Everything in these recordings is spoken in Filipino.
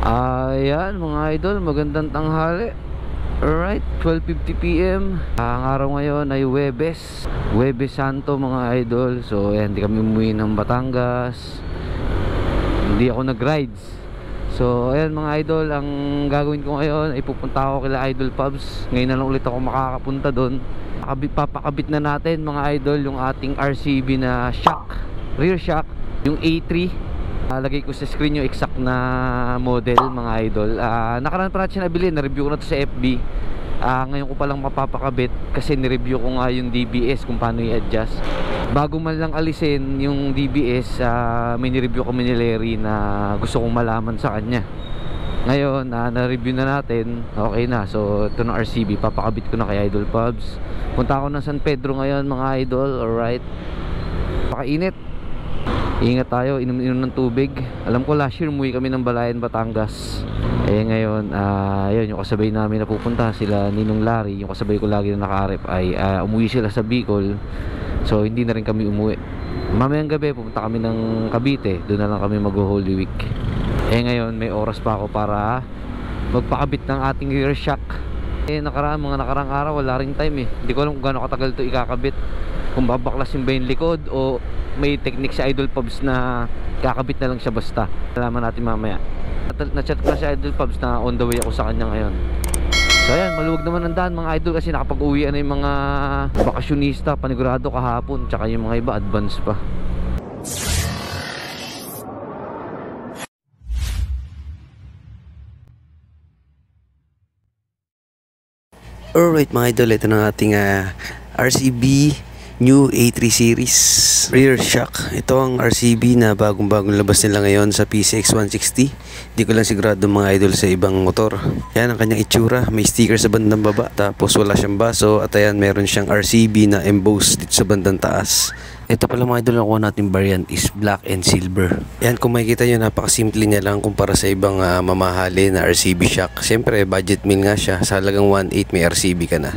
Ayan mga idol, magandang tanghali. Alright, 12:50 PM. Ang araw ngayon ay Huwebes Santo mga idol. So ayan, hindi kami umuwi ng Batangas. Hindi ako nag-rides. So ayan mga idol, ang gagawin ko ngayon ay pupunta ako kila Idol Pubs. Ngayon na lang ulit ako makakapunta doon. Papakabit na natin mga idol yung ating RCB na shock, rear shock, yung A3. Lagay ko sa screen yung exact na model mga idol. Nakaraan pa natin siya nabili, na-review ko na to sa FB. Ngayon ko palang mapapakabit kasi ni-review ko nga yung DBS kung paano i-adjust. Bago man lang alisin yung DBS, may ni-review kami ni Larry na gusto kong malaman sa kanya. Ngayon, na-review na natin, okay na. So ito ng RCB, papakabit ko na kay Idol Pubs. Punta ako ng San Pedro ngayon mga idol. Alright, pakainit. Ingat tayo, inom-inom ng tubig. Alam ko last year umuwi kami ng Balayan, Batangas. Ngayon, yun, yung kasabay namin na pupunta, sila Ninong Larry, yung kasabay ko lagi na nakaarep ay umuwi sila sa Bicol. So hindi na rin kami umuwi. Mamayang gabi pupunta kami ng Cavite, doon na lang kami mag-Holy Week. Ngayon may oras pa ako para magpakabit ng ating rear shock. Mga nakarang araw wala ring time Hindi ko alam kung gaano katagal ito ikakabit. Kung babaklasin ba yung likod o may technique sa Idol Pubs na kakabit na lang siya basta. Alaman natin mamaya. Na-chat ko na si Idol Pubs na on the way ako sa kanya ngayon. So ayan, maluwag naman ang daan mga idol kasi nakapag-uwi na yung mga bakasyonista, panigurado kahapon. Tsaka yung mga iba advance pa. Alright mga idol, ito na ating RCB New A3 Series rear shock. Ito ang RCB na bagong labas nila ngayon sa PCX 160. Di ko lang sigurado mga idol sa ibang motor. Yan ang kanyang itsura, may sticker sa bandang baba, tapos wala siyang baso. At ayan, meron siyang RCB na embossed dito sa bandang taas. Ito pala mga idol, nakuha natin variant is black and silver. Yan, kung makikita nyo, napakasimple niya lang kumpara sa ibang mamahali na RCB shock. Siyempre budget meal nga siya, sa halagang 1.8 may RCB ka na.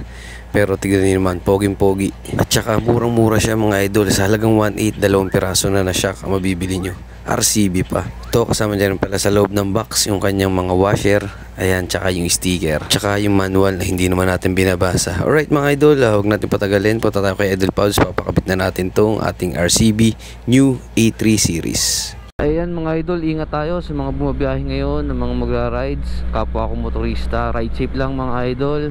Pero tignan niyo naman, poging-pogi. At saka murang-mura siya mga idol. Sa halagang 1.8, 2 piraso na shock ang mabibili nyo. RCB pa. Ito kasama dyan pala sa loob ng box yung kanyang mga washer. Ayan, tsaka yung sticker. Tsaka yung manual na hindi naman natin binabasa. Alright mga idol, huwag natin patagalin. Punta tayo kay Idol Pubs. Papakabit na natin tong ating RCB New A3 Series. Ayan mga idol, ingat tayo sa mga bumabiyahe ngayon, ng mga magra-rides. Kapwa akong motorista, ride safe lang mga idol.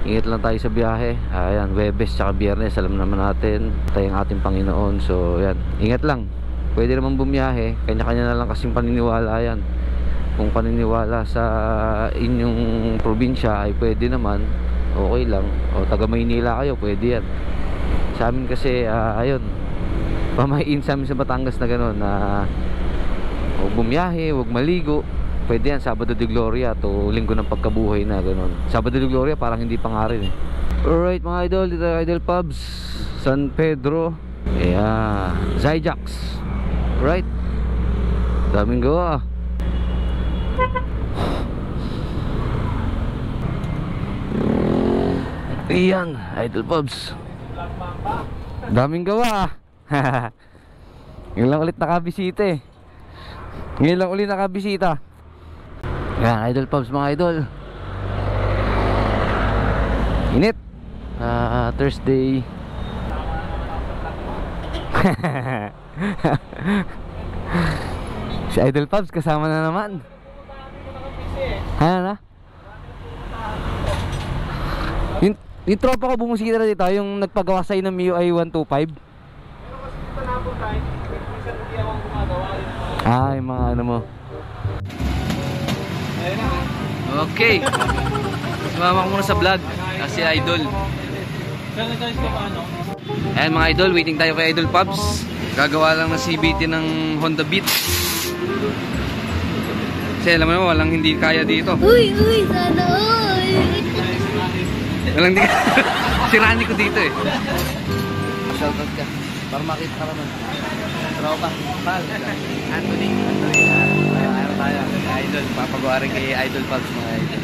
Ingat lang tayo sa biyahe. Ayan, Huwebes tsaka Biyernes, alam naman natin tayo ang ating Panginoon. So ayan, ingat lang. Pwede naman bumiyahe, kanya-kanya na lang kasing paniniwala yan. Kung paniniwala sa inyong probinsya ay pwede naman, okay lang. O taga Maynila kayo, pwede yan. Sa amin kasi, ayun, pamahiin sa amin sa Batangas na gano'n, na huwag bumiyahe, huwag maligo. Pwede yan, Sabado de Gloria to Linggo ng Pagkabuhay na gano'n. Sabado de Gloria parang hindi pa nga rin Alright mga idol, dito Idol Pubs, San Pedro. Zyjax. Right, daming gawa. Iyan, Idol Pubs, daming gawa. Ngayon lang ulit nakabisita Yan, Idol Pubs mga idol. Init. Thursday. Si Idol Pubs kasama na naman. Ano na? Yung tropa ko bumusita na dito, yung nagpagawa sa'yo ng MIUI 125. Yung mga ano mo. Okay. Sumama ko muna sa vlog kasi idol. Ayan mga idol, waiting tayo kay Idol Pubs. Gagawa lang ng CVT ng Honda Beat. Kasi alam mo naman, walang hindi kaya dito. Uy, sana all. Walang hindi sirani ko dito Shoutout ka para makita ka naman. Tropa, pal, Anthony. Ano tayo, idol, papagawa rin kay Idol Pubs mga idol.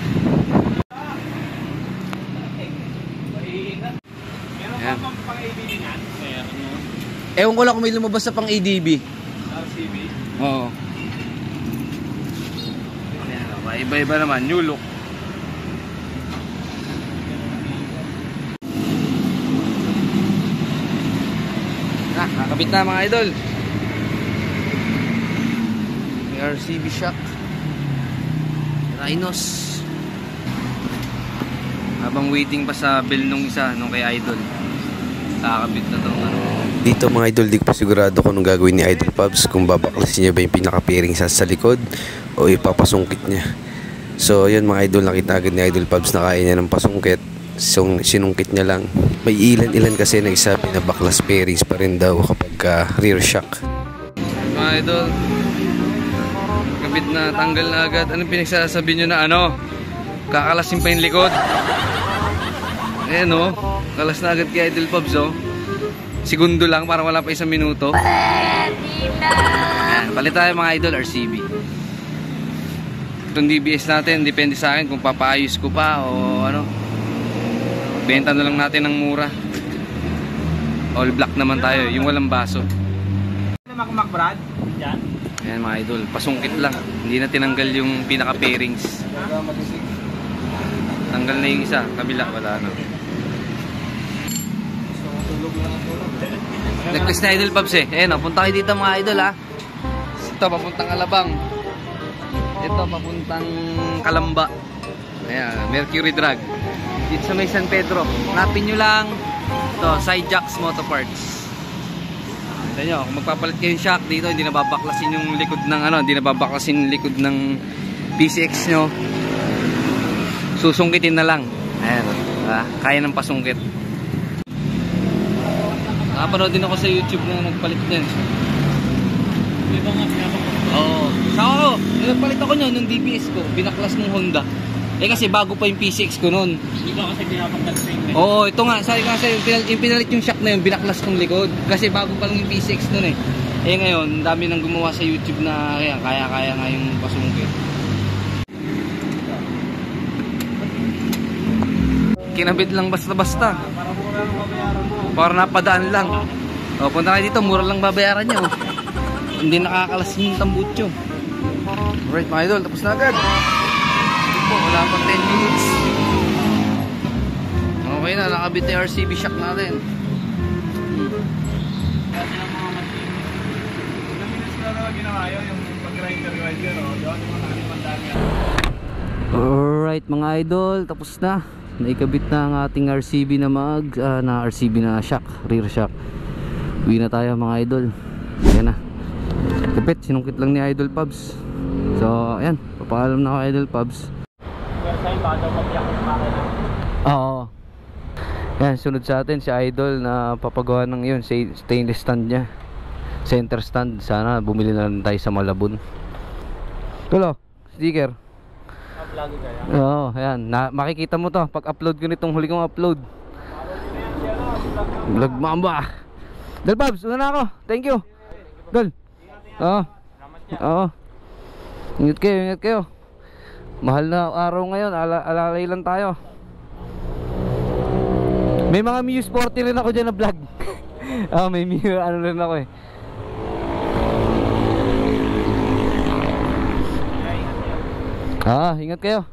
Ayan. Ewan ko lang kung may lumabas sa pang ADB. RCB? Oo. Iba-iba naman, new look. Nakakabit na mga idol. May RCB shock. Rhinos. Habang waiting pa sa bill nung isa, nung kay idol. Nakakabit na itong ano. Dito mga idol, di ko pa sigurado kung anong gagawin ni Idol Pubs, kung babaklasin niya ba yung pinaka-pairing sa likod o ipapasungkit niya. So yun mga idol, nakita agad ni Idol Pubs na kaya niya ng pasungkit. So sinungkit niya lang. May ilan kasi nagsabi na baklas pairings pa rin daw kapag rear shock. Mga idol, kabit na, tanggal na agad. Anong pinagsasabi nyo na ano? Kakalasin pa yung likod. Ayan o, kalas na agad kay Idol Pubs o. Segundo lang, para wala pa 1 minuto. Ayan, palit tayo mga idol, RCB. Itong DBS natin, depende sa akin kung papaayos ko pa o ano. Benta na lang natin ng mura. All black naman tayo, yung walang baso. Brad? Diyan? Ayan mga idol, pasungkit lang. Hindi na tinanggal yung pinaka-pairings. Tanggal na yung isa, kabila, wala na. Nag-test na Idol Pubs eh. Ayan o, punta kayo dito mga idol ha. Ito, papuntang Alabang. Ito, papuntang Kalamba. Ayan, Mercury Drag. Dito sa may San Pedro. Hanapin nyo lang. Ito, Sidejacks Moto Parts. Ito nyo, kung magpapalit kayo yung shock dito, hindi nababaklasin yung likod ng ano, hindi nababaklasin yung likod ng PCX nyo. Susungkitin na lang. Ayan, kaya ng pasungkit. Nakapanood din ako sa YouTube na nagpalit din. Di ba nga pinapakot? Oo. Saka ako, nagpalit ako nyo nung DBS ko, binaklas ng Honda. Eh kasi bago pa yung PCX ko nun. Di ba kasi pinapakot na Oo, ito nga, sabi ko kasi yung pinalit yung shock na yun, binaklas kong likod. Kasi bago pa lang yung PCX nun eh. Eh ngayon, dami nang gumawa sa YouTube na kaya nga yung pasungkit. Kinabit lang basta-basta. Para napadaan lang. O, punta kayo dito, mura lang babayaran nyo. Hindi nakakalas yung tambutso. Alright mga idol, tapos na agad. Ito, wala pang 10 minutes. Okay na, nakabit na yung RCB shock natin. Alright mga idol, tapos na. Naikabit na ang ating RCB na RCB na shock, rear shock. Uwi na tayo mga idol. Ayan na. Kapit, sinungkit lang ni Idol Pubs. So, ayan, papaalam na ako Idol Pubs. Oo. Ayan, sunod sa atin si Idol na papagawa ng yun, stainless stand niya. Center stand, sana bumili na lang tayo sa Malabon. Tulo, sticker. Oo, ayan. Makikita mo to pag upload ko nitong huli kong upload. Vlog mamba. Dol Pubs, una na ako. Thank you. Dol. Oo. Oo. Ingat kayo. Mahal na araw ngayon. Alalay lang tayo. May mga Muse 40 rin ako dyan na vlog. May Muse ano rin ako eh. Ingat kayo.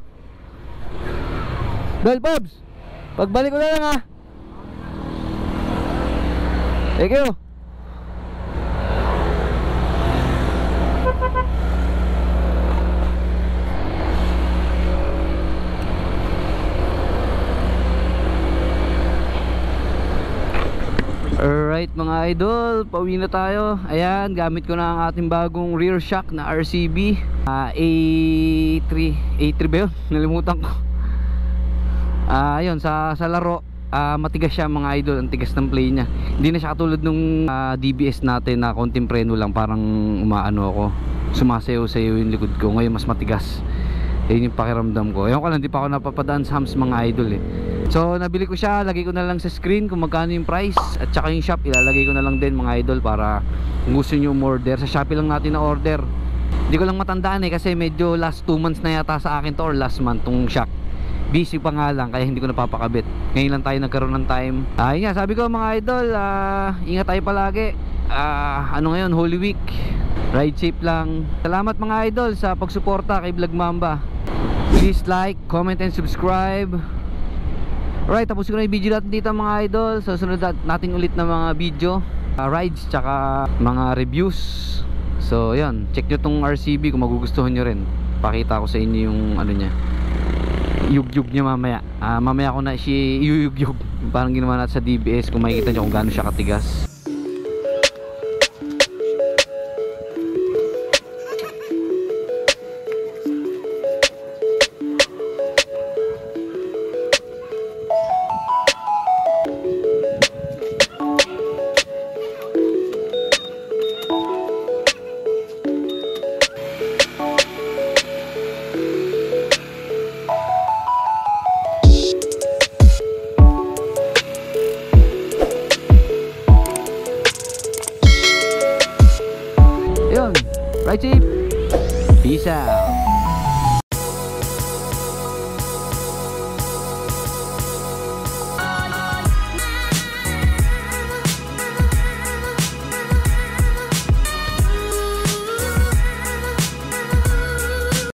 Dol Pubs, pagbalik ko na lang ha. Thank you. Alright mga idol, pauwi na tayo. Ayan, gamit ko na ang ating bagong rear shock na RCB A3 ba yun? Nalimutan ko. Ayun, sa laro matigas siya mga idol, ang tigas ng play niya. Hindi na siya katulad nung DBS natin na konting preno lang, parang umaano ako, sumasayaw-sayaw yung likod ko. Ngayon mas matigas. Yun yung pakiramdam ko. Ewan ko lang, di pa ako napapadaan sa hams mga idol eh. So nabili ko siya, lagay ko na lang sa screen kung magkano yung price. At saka yung shop, ilalagay ko na lang din mga idol, para kung gusto nyo umorder. Sa Shopee lang natin na order. Hindi ko lang matandaan eh, kasi medyo last 2 months na yata sa akin to, or last month tong shock. Busy pa nga lang, kaya hindi ko napapakabit. Ngayon lang tayo nagkaroon ng time. Ayun nga, sabi ko mga idol, ingat tayo palagi. Ano ngayon, Holy Week. Ride safe lang. Salamat mga idol sa pagsuporta kay Vlog Mamba. Please like, comment, and subscribe. Alright, tapos ko na yung video natin dito mga idol. So sunod natin ulit na mga video, rides, tsaka mga reviews. So yun, check nyo tong RCB kung magugustuhan nyo rin. Pakita ko sa inyo yung ano nya, yug-yug nya mamaya. Mamaya ko na si yug-yug, parang ginawa natin sa DBS, kung makikita nyo kung gaano siya katigas. Yun, right safe. Peace out.